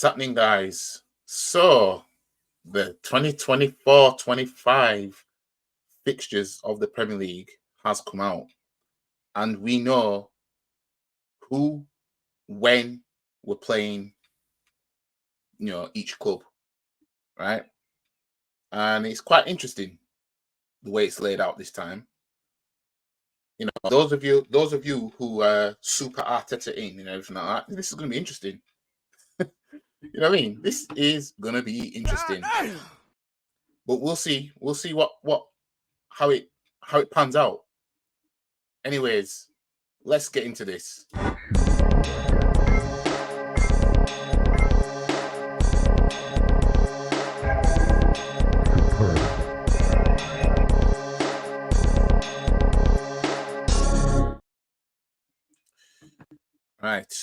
What's happening, guys? So, the 2024-25 fixtures of the Premier League has come out, and we know who, when we're playing, each club, right? And it's quite interesting the way it's laid out this time. Those of you who are super Arteta in and everything like that, this is going to be interesting. You know what I mean? This is going to be interesting. But we'll see. We'll see how it pans out. Anyways, let's get into this. Right.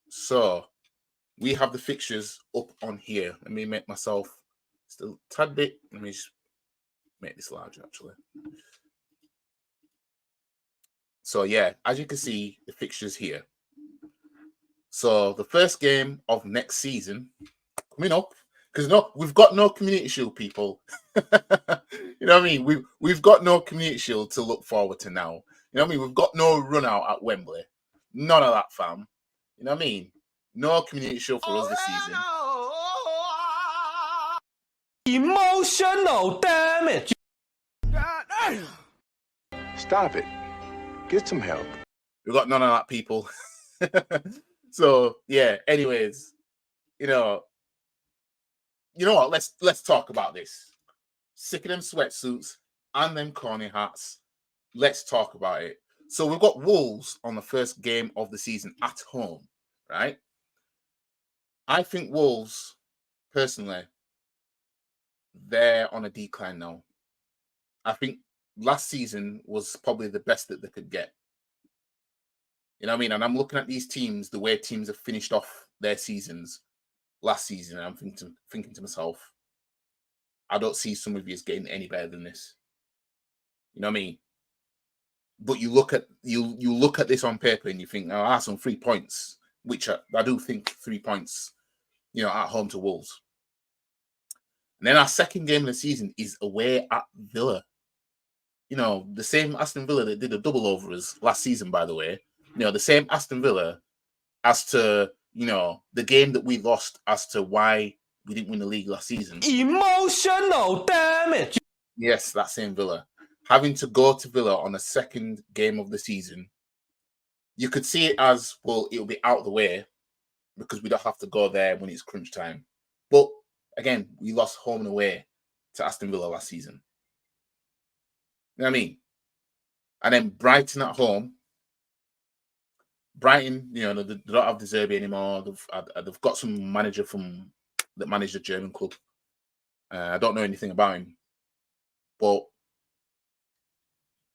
So we have the fixtures up on here. Let me make myself still a tad bit. Let me just make this larger actually. So yeah, as you can see, the fixtures here. So the first game of next season coming up, because we've got no Community Shield, people. You know what I mean? We've got no Community Shield to look forward to now. You know what I mean? We've got no run out at Wembley. None of that, fam. You know what I mean? No Community Shield for us this season. Emotional damage. Stop it. Get some help. We've got none of that, people. So yeah, anyways, you know what? Let's talk about this. Sick of them sweatsuits and them corny hats. Let's talk about it. So we've got Wolves on the first game of the season at home, right? I think Wolves, personally, they're on a decline now. I think last season was probably the best that they could get. You know what I mean? And I'm looking at these teams, the way teams have finished off their seasons last season, and I'm thinking to myself, I don't see some of you as getting any better than this. You know what I mean? But you look at this on paper and you think, oh, some 3 points, which I do think 3 points, at home to Wolves. And then our second game of the season is away at Villa. The same Aston Villa that did a double over us last season, by the way. The same Aston Villa as to, the game that we lost as to why we didn't win the league last season. Emotional damage. Yes, that same Villa. Having to go to Villa on a second game of the season, you could see it as, well, it'll be out of the way because we don't have to go there when it's crunch time. But again, we lost home and away to Aston Villa last season. You know what I mean? And then Brighton at home. Brighton, they don't have De Zerbi anymore. They've got some manager that managed a German club. I don't know anything about him. But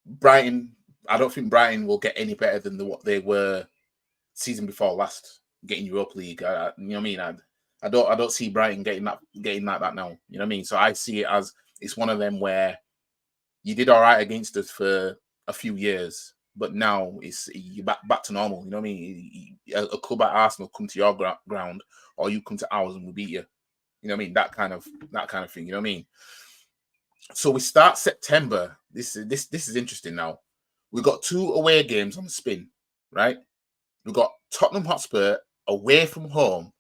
Brighton, I don't think Brighton will get any better than what they were season before last, getting Europa League. You know what I mean? I don't see Brighton getting like that now. You know what I mean? So I see it as it's one of them where you did all right against us for a few years, but now you're back to normal. You know what I mean? A club like Arsenal come to your ground, or you come to ours and we'll beat you. You know what I mean? That kind of thing. You know what I mean? So we start September. This is interesting now. We've got 2 away games on the spin, right? We've got Tottenham Hotspur away from home,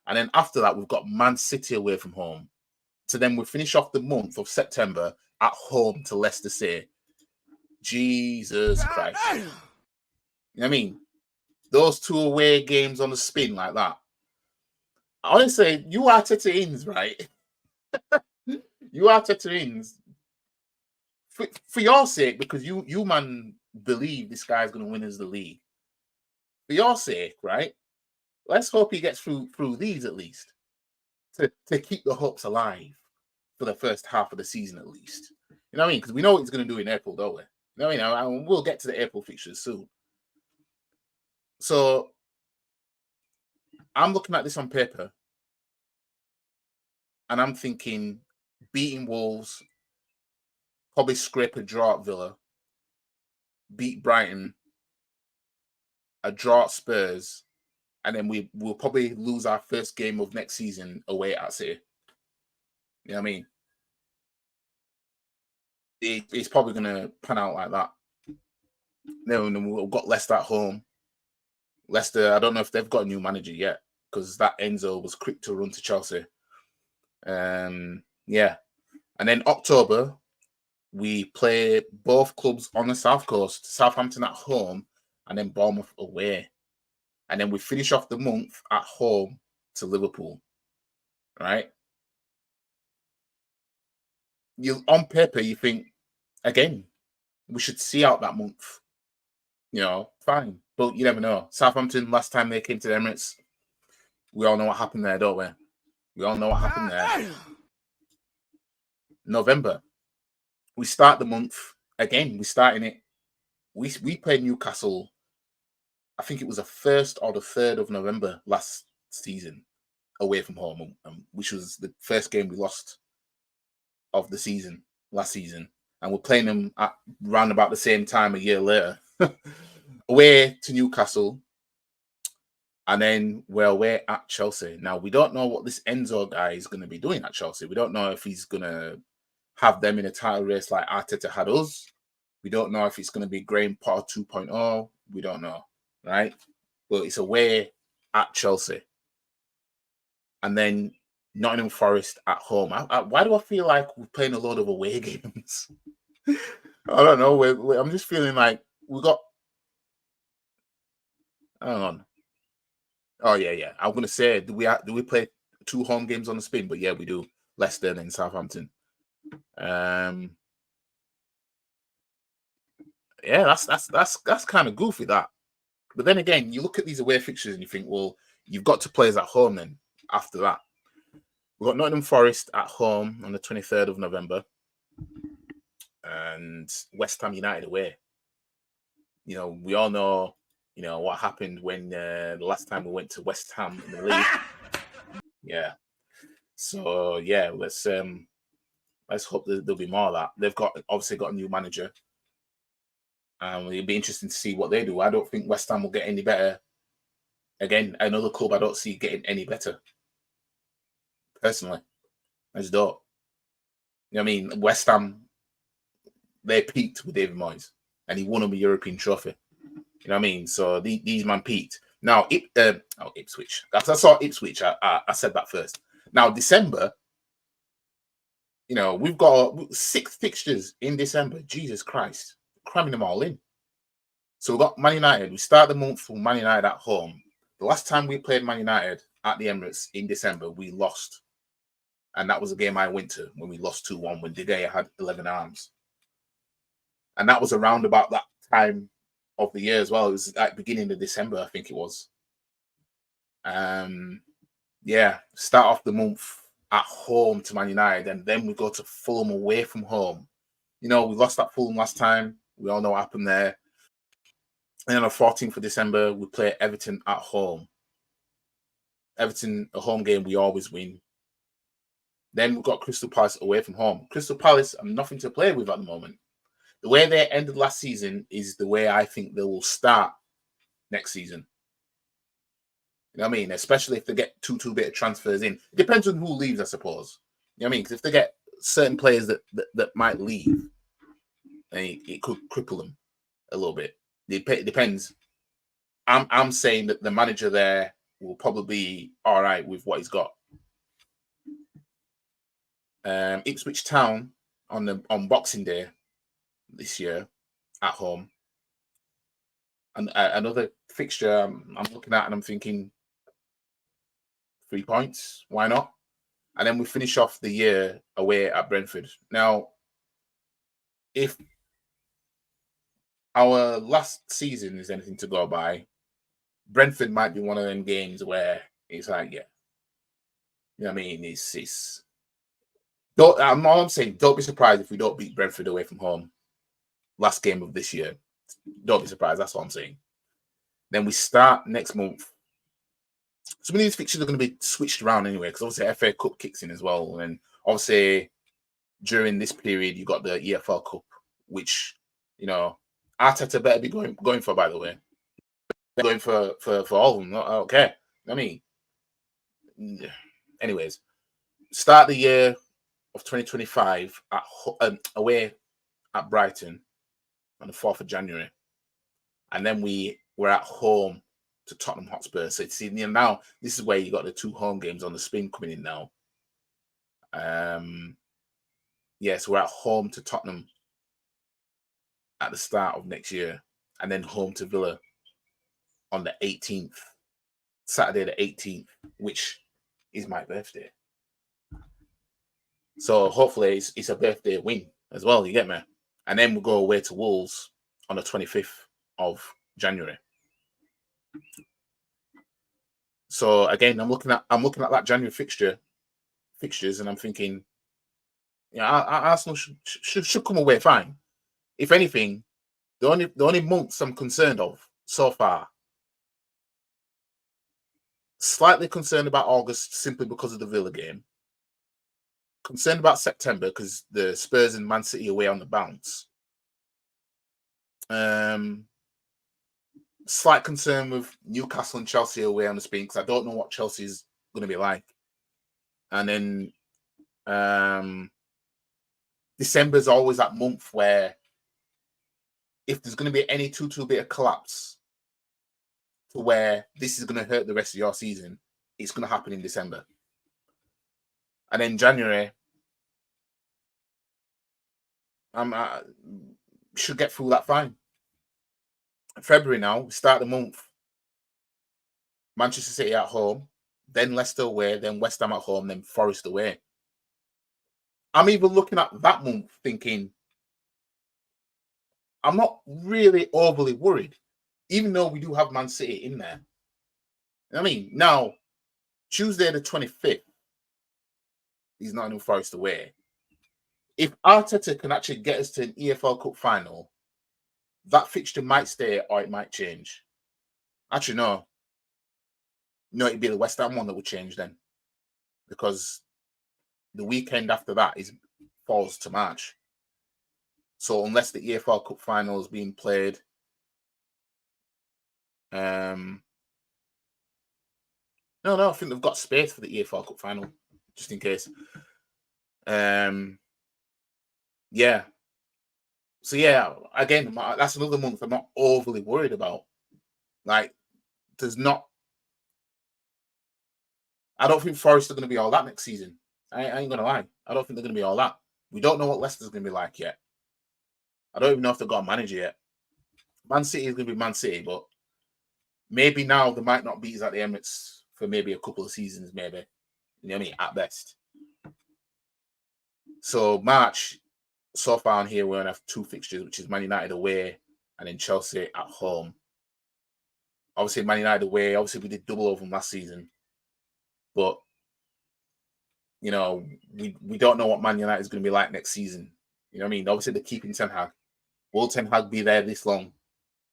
and then after that we've got Man City away from home. So then we finish off the month of September at home to Leicester City. Jesus Christ. You know what I mean? Those 2 away games on the spin like that. Honestly, you Arteta-ins, right? You Arteta-ins. For your sake, because you man believe this guy's going to win us the league. For your sake, right? Let's hope he gets through these at least. To keep the hopes alive for the first half of the season at least. You know what I mean? Because we know what he's going to do in April, don't we? You know what I mean? We'll get to the April fixtures soon. So I'm looking at this on paper and I'm thinking beating Wolves, probably scrape a draw at Villa, beat Brighton, a draw at Spurs, and then we'll probably lose our first game of next season away at City. You know what I mean? It's probably going to pan out like that. Then we've got Leicester at home. Leicester, I don't know if they've got a new manager yet, because that Enzo was quick to run to Chelsea. Yeah. And then October, we play both clubs on the South Coast, Southampton at home, and then Bournemouth away. And then we finish off the month at home to Liverpool. Right? On paper, you think, again, we should see out that month. You know, fine. But you never know. Southampton, last time they came to the Emirates, we all know what happened there, don't we? We all know what happened there. November. We start the month. Again, we're starting it. We played Newcastle, I think it was the 1st or the 3rd of November last season, away from home, which was the first game we lost of the season, last season. And we're playing them at round about the same time a year later. Away to Newcastle. And then we're away at Chelsea. Now, we don't know what this Enzo guy is going to be doing at Chelsea. We don't know if he's going to have them in a title race like Arteta had us. We don't know if it's going to be Graham Potter 2.0. We don't know, right? But it's away at Chelsea. And then Nottingham Forest at home. Why do I feel like we're playing a lot of away games? I don't know. I'm just feeling like we got... Hang on. Oh, yeah. I'm going to say, do we play 2 home games on the spin? But yeah, we do. Leicester and then Southampton. Yeah, that's kind of goofy, that. But then again, you look at these away fixtures and you think, well, you've got to play us at home then after that. We've got Nottingham Forest at home on the 23rd of November. And West Ham United away. You know, we all know, you know, what happened when the last time we went to West Ham in the league. Yeah. So yeah, let's hope there'll be more of that. They've obviously got a new manager. It'll be interesting to see what they do. I don't think West Ham will get any better. Again, another club I don't see getting any better. Personally, I just don't. You know what I mean? West Ham, they peaked with David Moyes, and he won them a European trophy. You know what I mean? So these man peaked. Now, Ipswich. I saw Ipswich. I said that first. Now, December, you know, we've got 6 fixtures in December. Jesus Christ. Cramming them all in. So we've got Man United. We start the month with Man United at home. The last time we played Man United at the Emirates in December, we lost. And that was a game I went to when we lost 2-1 when De Gea had 11 arms. And that was around about that time of the year as well. It was at the beginning of December, I think it was. Yeah, start off the month at home to Man United, and then we go to Fulham away from home. You know, we lost at Fulham last time. We all know what happened there. And then on the 14th of December, we play Everton at home. Everton, a home game, we always win. Then we've got Crystal Palace away from home. Crystal Palace have nothing to play with at the moment. The way they ended last season is the way I think they will start next season. You know what I mean? Especially if they get two bit of transfers in. It depends on who leaves, I suppose. You know what I mean? Because if they get certain players that might leave, it could cripple them a little bit. It depends. I'm saying that the manager there will probably be all right with what he's got. Ipswich Town on Boxing Day this year at home. And another fixture I'm looking at and I'm thinking 3 points. Why not? And then we finish off the year away at Brentford. Now, if our last season is anything to go by, Brentford might be one of them games where it's like, yeah, you know what I mean? I'm saying, don't be surprised if we don't beat Brentford away from home. Last game of this year. Don't be surprised. That's what I'm saying. Then we start next month. Some of these fixtures are going to be switched around anyway, because obviously FA Cup kicks in as well. And obviously during this period, you got the EFL Cup, which, you know, Arteta better be going for, by the way. going for all of them. I don't care. I mean, anyways, start the year of 2025 away at Brighton on the 4th of January, and then we were at home to Tottenham Hotspur. So see, now this is where you got the 2 home games on the spin coming in now. So we're at home to Tottenham at the start of next year, and then home to Villa on the 18th, Saturday the 18th, which is my birthday. So hopefully it's a birthday win as well, you get me? And then we'll go away to Wolves on the 25th of January. So again, I'm looking at that January fixtures, and I'm thinking, Arsenal should come away fine. If anything, the only months I'm concerned of so far, slightly concerned about August simply because of the Villa game. Concerned about September because the Spurs and Man City away on the bounce. Slight concern with Newcastle and Chelsea away on the spin because I don't know what Chelsea's going to be like. And then December's always that month where if there's going to be any 2-2 bit of collapse to where this is going to hurt the rest of your season, it's going to happen in December. And then January, should get through that fine. February now, we start the month. Manchester City at home, then Leicester away, then West Ham at home, then Forest away. I'm even looking at that month thinking, I'm not really overly worried, even though we do have Man City in there. I mean, now, Tuesday the 25th, he's not in Forest away. If Arteta can actually get us to an EFL Cup final, that fixture might stay or it might change. Actually, no. No, it'd be the West Ham one that would change then. Because the weekend after that falls to March. So unless the EFL Cup final is being played, no, I think they've got space for the EFL Cup final, just in case. Yeah. So yeah, again, that's another month I'm not overly worried about. Like, I don't think Forest are going to be all that next season. I ain't going to lie. I don't think they're going to be all that. We don't know what Leicester's going to be like yet. I don't even know if they've got a manager yet. Man City is going to be Man City, but maybe now they might not beat us at the Emirates for maybe a couple of seasons, maybe. You know what I mean? At best. So March, so far on here, we're going to have 2 fixtures, which is Man United away and then Chelsea at home. Obviously, Man United away. Obviously, we did double over them last season. But, you know, we don't know what Man United is going to be like next season. You know what I mean? Obviously, they're keeping Ten Hag. Will Ten Hag be there this long?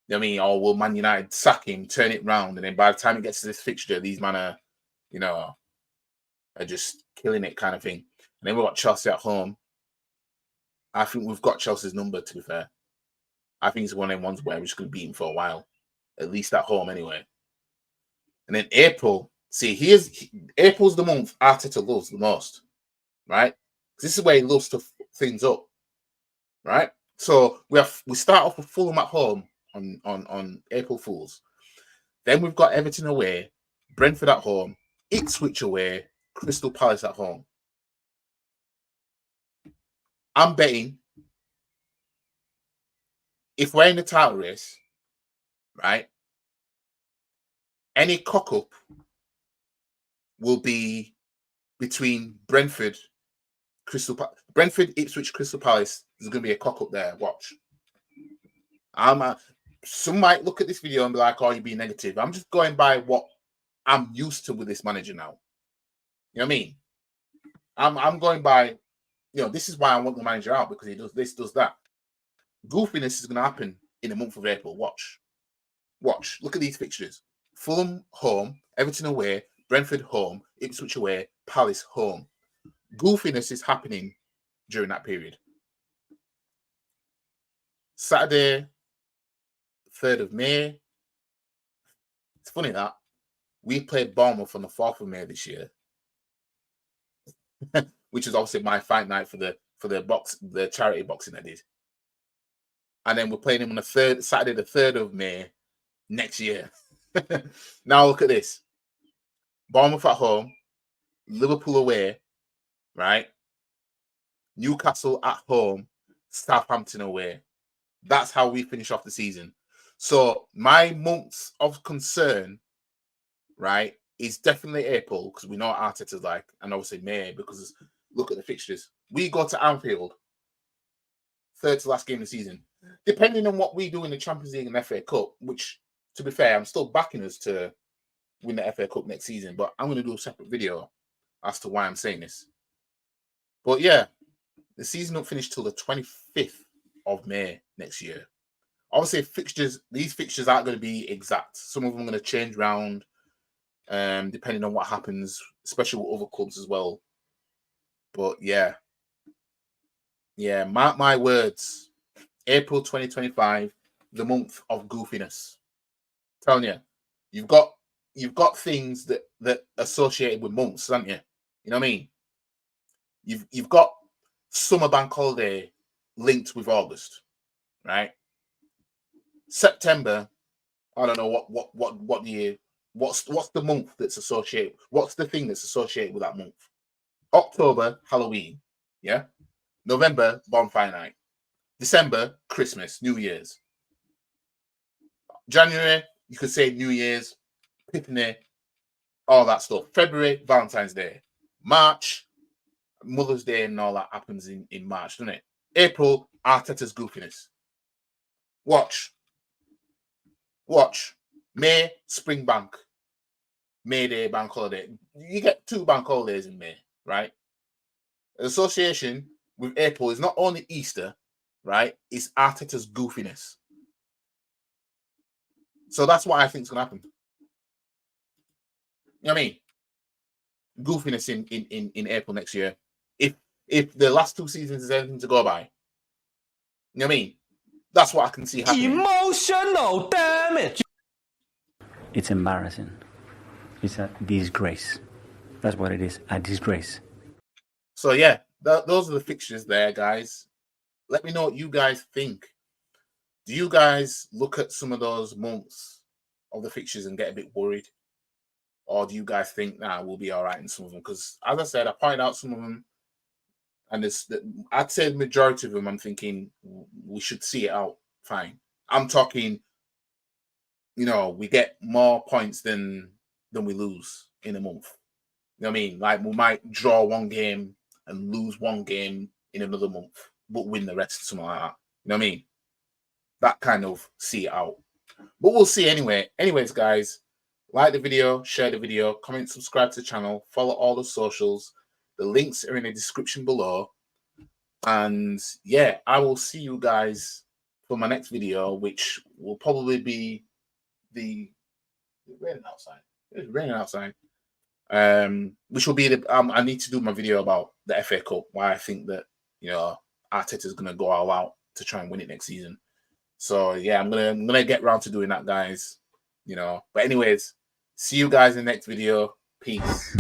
You know what I mean? Or will Man United sack him, turn it round, and then by the time it gets to this fixture, these men are just killing it kind of thing. And then we've got Chelsea at home. I think we've got Chelsea's number, to be fair. I think it's one of them ones where we're just going to beat him for a while. At least at home, anyway. And then April. See, April's the month Arteta loves the most, right? This is where he loves to things up, right? So we start off with Fulham at home on April Fools. Then we've got Everton away, Brentford at home, Ipswich away, Crystal Palace at home. I'm betting if we're in the title race, right, any cock-up will be between Brentford, Ipswich, Crystal Palace. There's going to be a cock-up there. Watch. Some might look at this video and be like, oh, you're being negative. I'm just going by what I'm used to with this manager now. You know what I mean? I'm going by, this is why I want the manager out, because he does this, does that. Goofiness is going to happen in the month of April. Watch. Look at these fixtures. Fulham home, Everton away, Brentford home, Ipswich away, Palace home. Goofiness is happening during that period. Saturday, 3rd of May, It's funny that we played Bournemouth on the 4th of May this year, which is obviously my fight night for the charity boxing I did. And then we're playing him on the Saturday, the 3rd of May next year. Now look at this. Bournemouth at home, Liverpool away, right? Newcastle at home, Southampton away. That's how we finish off the season. So my months of concern, right, is definitely April, because we know what Arteta's like, and obviously May, because look at the fixtures. We go to Anfield, 3rd to last game of the season. Depending on what we do in the Champions League and FA Cup, which, to be fair, I'm still backing us to win the FA Cup next season, but I'm going to do a separate video as to why I'm saying this. But yeah, the season won't finish till the 25th of May next year. Obviously, these fixtures aren't going to be exact. Some of them are going to change around, depending on what happens, especially with other clubs as well. But yeah, mark my words. April 2025, the month of goofiness. I'm telling you, you've got things that associated with months, haven't you? You know what I mean? You've got summer bank holiday linked with August, right? September, I don't know what year. What's the month that's associated? What's the thing that's associated with that month? October, Halloween, yeah. November, bonfire night. December, Christmas, New Year's. January, you could say New Year's, Epiphany, all that stuff. February, Valentine's Day. March, Mother's Day and all that happens in March, doesn't it? April, Arteta's goofiness. Watch. May, Spring Bank. May Day, bank holiday. You get 2 bank holidays in May, right? The association with April is not only Easter, right? It's Arteta's goofiness. So that's what I think is going to happen. You know what I mean? Goofiness in April next year. If the last 2 seasons is anything to go by, you know what I mean? That's what I can see happening. Emotional damage. It's embarrassing. It's a disgrace. That's what it is, a disgrace. So yeah, those are the fixtures there, guys. Let me know what you guys think. Do you guys look at some of those months of the fixtures and get a bit worried? Or do you guys think, we'll be all right in some of them? Because, as I said, I pointed out some of them, and I'd say the majority of them, I'm thinking we should see it out fine. I'm talking, we get more points than we lose in a month. You know what I mean? Like, we might draw 1 game and lose 1 game in another month, but win the rest, something like that. You know what I mean? That kind of see it out. But we'll see anyway. Anyways, guys, like the video, share the video, comment, subscribe to the channel, follow all the socials. The links are in the description below. And yeah, I will see you guys for my next video, which will probably be it's raining outside. It's raining outside. Which will be I need to do my video about the FA Cup, why I think that Arteta is gonna go all out to try and win it next season. So yeah, I'm gonna get around to doing that, guys. But anyways, see you guys in the next video. Peace.